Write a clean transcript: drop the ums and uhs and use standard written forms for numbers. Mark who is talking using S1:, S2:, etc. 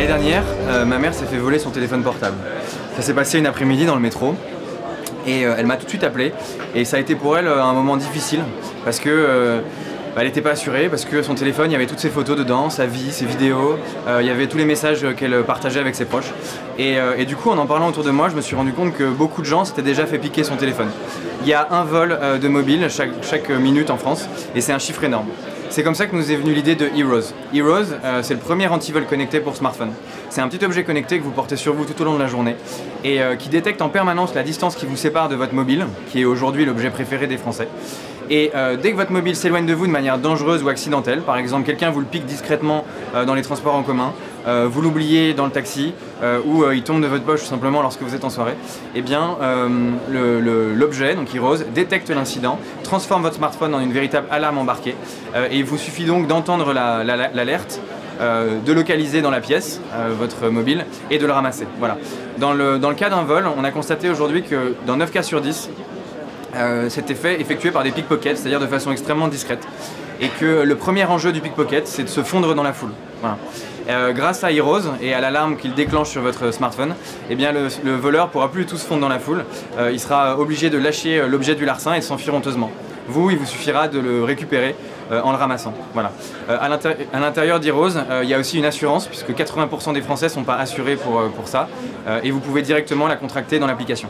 S1: L'année dernière, ma mère s'est fait voler son téléphone portable. Ça s'est passé une après-midi dans le métro et elle m'a tout de suite appelé et ça a été pour elle un moment difficile parce que elle n'était pas assurée, parce que son téléphone, il y avait toutes ses photos dedans, sa vie, ses vidéos, il y avait tous les messages qu'elle partageait avec ses proches. Et du coup, en parlant autour de moi, je me suis rendu compte que beaucoup de gens s'étaient déjà fait piquer son téléphone. Il y a un vol de mobile chaque minute en France et c'est un chiffre énorme. C'est comme ça que nous est venue l'idée de Heroes. Heroes, c'est le premier antivol connecté pour smartphone. C'est un petit objet connecté que vous portez sur vous tout au long de la journée et qui détecte en permanence la distance qui vous sépare de votre mobile, qui est aujourd'hui l'objet préféré des Français. Et dès que votre mobile s'éloigne de vous de manière dangereuse ou accidentelle, par exemple quelqu'un vous le pique discrètement dans les transports en commun, vous l'oubliez dans le taxi ou il tombe de votre poche tout simplement lorsque vous êtes en soirée, eh bien l'objet, donc Heroes, détecte l'incident, transforme votre smartphone en une véritable alarme embarquée et il vous suffit donc d'entendre l'alerte, de localiser dans la pièce votre mobile et de le ramasser. Voilà. Dans le cas d'un vol, on a constaté aujourd'hui que dans 9 cas sur 10, cet effet effectué par des pickpockets, c'est-à-dire de façon extrêmement discrète. Et que le premier enjeu du pickpocket, c'est de se fondre dans la foule. Voilà. Grâce à Heroes et à l'alarme qu'il déclenche sur votre smartphone, eh bien le voleur ne pourra plus tout se fondre dans la foule. Il sera obligé de lâcher l'objet du larcin et de s'enfuir honteusement. Vous, il vous suffira de le récupérer en le ramassant. Voilà. À l'intérieur d'Heroes, il y a aussi une assurance, puisque 80% des Français ne sont pas assurés pour ça. Et vous pouvez directement la contracter dans l'application.